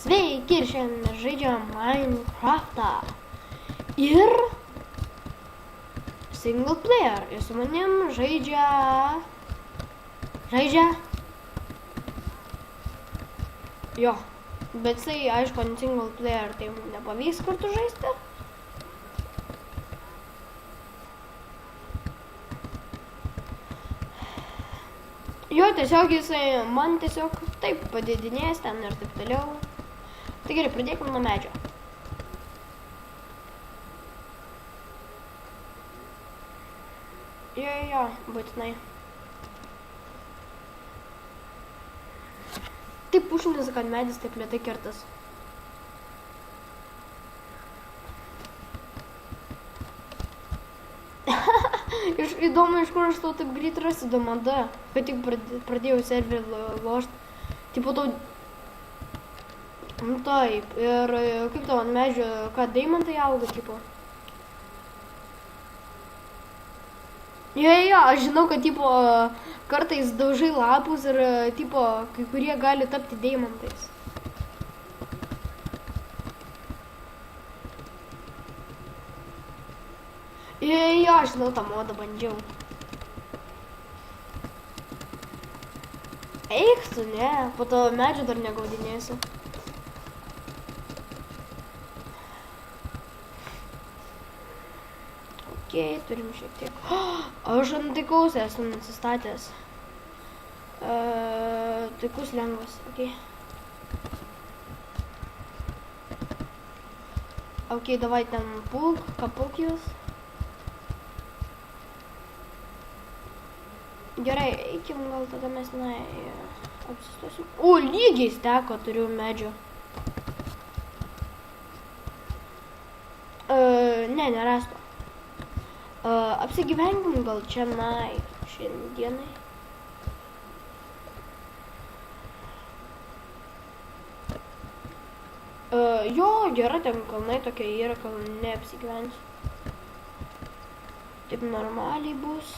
Sveiki, ir šiandien mes žaidžiam Minecraftą. Ir single player. Ir su manim žaidžia... Jo. Bet jisai, aišku, ant single player tai nepavyks kartu žaisti. Jo, tiesiog jisai man tiesiog taip padidinės ten ir taip toliau. Tai gerai, pradėkime nuo medžio. Jo, būtinai. Taip pušinis, kad medis taip lėtai kertas. Įdomu, iš kur aš tau taip greit rasiu domada, kad tik pradėjau serverį lošti. Tipo tau... Nu taip, ir kaip tau ant medžio, ką deimantai auga, tipo? Jo, aš žinau, kad tipo kartais daužai lapus ir tipo kai kurie gali tapti deimantais. Jo, aš žinau, tą modą bandžiau. Eik tu, ne, po to medžio dar negaudinėsiu. Okei, turim šiek tiek. Aš ant taikaus esu nusistatęs. Taikus lengvas, okei. Okei, davai ten pulk, kapuk jūs. Gerai, eikim, gal tada mes apsistosim. O, lygiai steko turiu medžio. Ne, nerasto. Apsigyvenkim gal čia šiandienai. Jo, gera, ten kalnai tokia yra, kal neapsigyvensiu. Taip normaliai bus.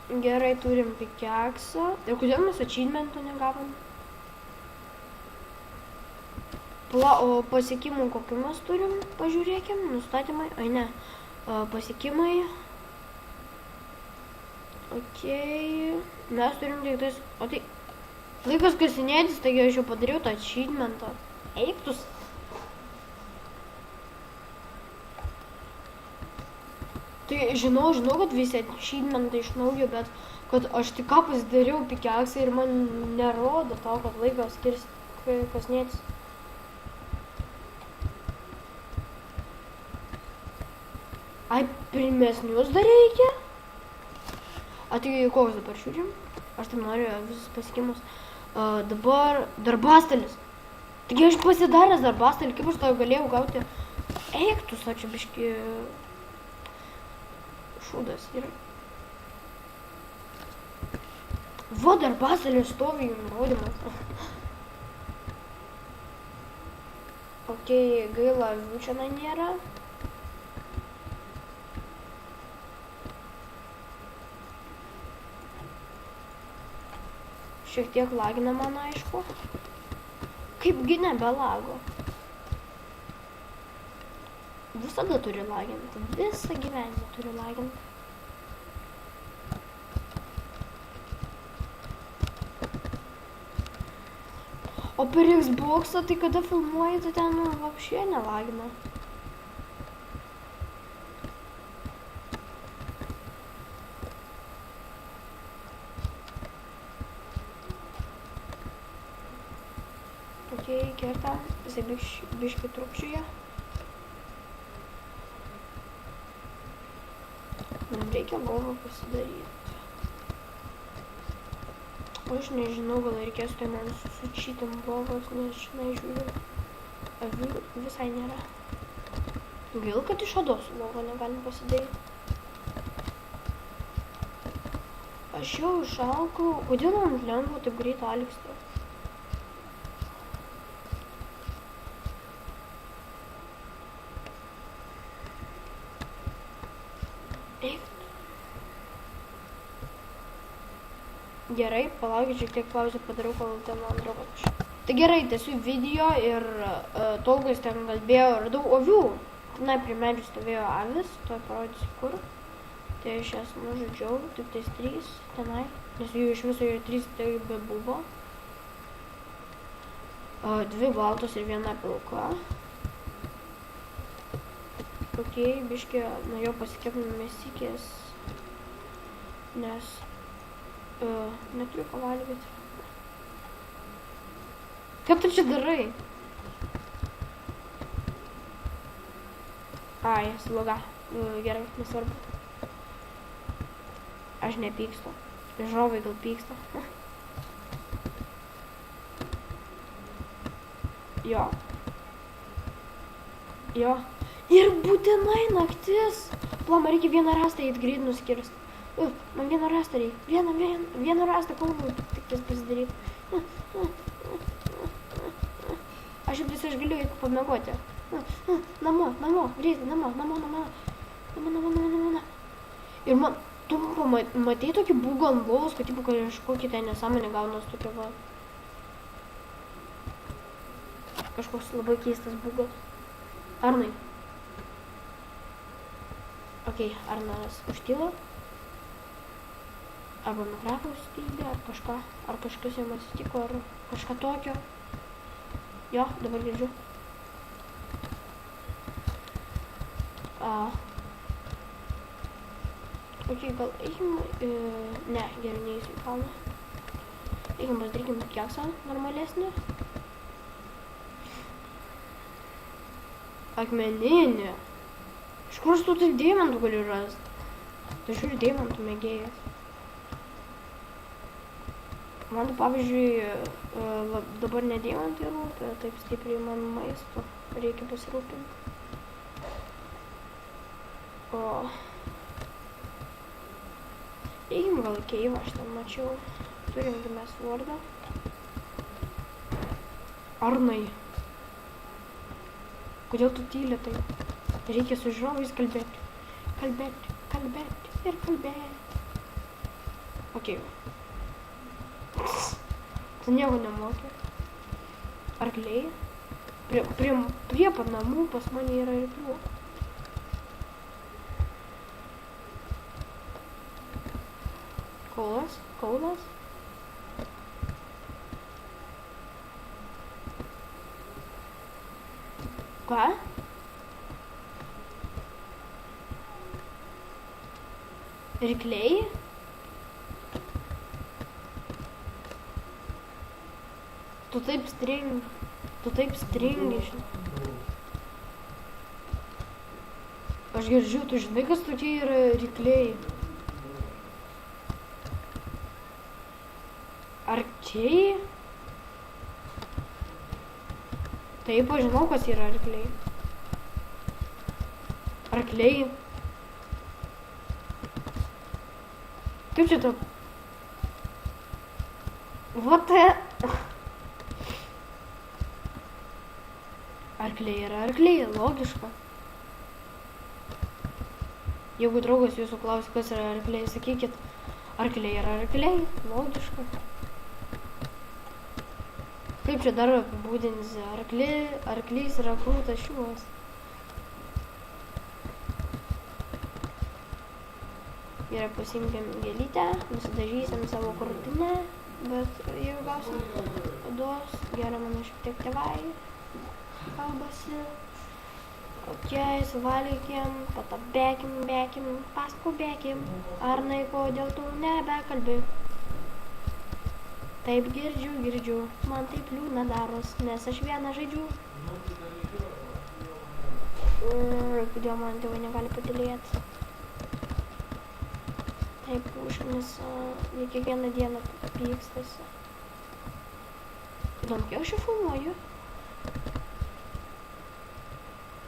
Gerai, turim pikeksą. Ir kodėl mes achievementų negavom? O pasiekimų kokių mes turim? Pažiūrėkim, nustatymai. Ai ne, pasiekimai. Okei. Mes turim tik tais... O tai... Laikas kasinėtis, taigi aš jau padariau tą achievementą. Eiktus. Tai žinau, kad visi achievementai iš naujo, bet kad aš tik ką pasidariau pikeksą ir man nerodo to, kad laikas kasinėtis. Ai, pirmesnius dar reikia? A, tai koks dabar žiūrim? Aš tai noriu visus pasiekimus. Dabar darbastalis. Taigi aš pasidaręs darbastalį, kaip aš to galėjau gauti? Eik, tu čia biški... Šūdas yra. Va, darbastalio stovi jų nurodymas. Okei, gaila, avių čia nėra. Šiek tiek lagina man, aišku. Kaipgi nebelago. Visada turi laginti. Visą gyvenimą turi laginti. O per Xbox'ą tai kada filmuoji, tai ten vapšė nelagina. Okei, kerta. Jisai biški trukčiuja. Man reikia lovą pasidaryti. O aš nežinau, gal reikės tai man sučytim lovos, nes žinai, žiūriu. Avių visai nėra. Gaila, kad iš odos lovą negalim pasidaryti. Aš jau išalkau. Kodėl man lengva taip greit alksti? Eik. Gerai, palaukit, šiek tiek pauzę padarau, kol ten man atrodo kažkaip. Tai gerai, tęsiu video ir tol, kai jis ten kalbėjo, radau avių. Tenai prie medžių stovėjo avis, tuoj parodysiu kur. Tai aš jas nužudžiau, tik tais 3 tenai, nes jų iš viso yra 3, tai be buvo. 2 baltos ir 1 pilka. Ok, biškį norėjau pasikepti mėsikės, nes neturiu ką valgyti. Kaip tu čia darai? Ai, sloga. Gerai, nesvarbu. Aš nepykstu. Žiūrovai gal pyksta. Jo. Jo. Ir būtinai naktis. Pala, man reikia vieną rastą eit greit nuskirst. Man vieną rastą reikia. Vieną rastą kalbų tik tas pasidaryt. Aš jau aš galiu eit pamiegoti. Namo, greitai, namo. Ir man, tu matei tokį bugą ant lovos, kad tipo kažkokį ten nesąmonę gaunas tokia va. Kažkoks labai keistas bugas. Arnai. Ok, Arnas užtilo. Arba mikrofą užsikeidė, ar kažką. Ar kažkas jam atsitiko, ar kažką tokio. Jo, dabar girdžiu. Ok, gal eikim, ne, geriau neįsiu į kalną. Eikim, pasidarykim keksą normalesnį. Akmeninį. Iš kur tu taip deimantų gali rast? Tai žiūri deimantų mėgėjas. Man, pavyzdžiui, dabar ne deimantai rūpia, taip stipriai man maisto reikia pasirūpinti. O... Eikim gal į keivą, aš ten mačiau. Turim mes vardą. Arnai. Kodėl tu tyli tai? Reikia su žiūrovais kalbėti. Kalbėti. Ok. Tu nieko nemokė. Arkliai. Prie pat namų pas mane yra arklių. Kaulas. Ką? Rykliai? Tu taip stringi. Aš girdžiu, tu žinai, kas tokie yra rykliai? Arkčiai? Taip, aš žinau, kas yra arkliai. Arkliai. Kaip čia to? What the... Arkliai yra arkliai, logiška. Jeigu draugas jūsų klausia, kas yra arkliai, sakykit, arkliai yra arkliai, logiška. Kaip čia dar apibūdinsi? Arklys yra krūtas šiuos. Gerai, pasimkim gėlytę, nusidažysim savo krūtinę, bet jeigu gausim odos, gerai, mano šiek tiek tėvai kalbasi. Ok, suvalgykim, patabėkim, paskubėkim. Arnai, kodėl tu nebekalbi? Taip girdžiu, man taip liūdna daros, nes aš vieną žaidžiu. Kodėl man tėvai negali padėlėti? Taip, nes jie kiekvieną dieną pykstasi. Įdomu, kiek aš jau filmuoju?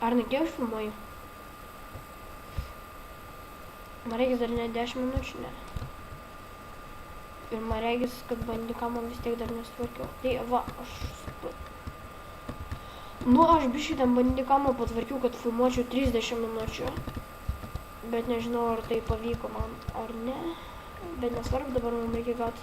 Arnai, kiek aš filmuoju? Man reikės dar ne 10 minučių, ne? Ir man reikės, kad bandikamą vis tiek dar nesutvarkiau. Tai va, aš biškį ten bandikamą patvarkiau, kad filmuočiau 30 minučių. Bet nežinau, ar tai pavyko man, ar ne. Bet nesvarbu, dabar mums reikia gauti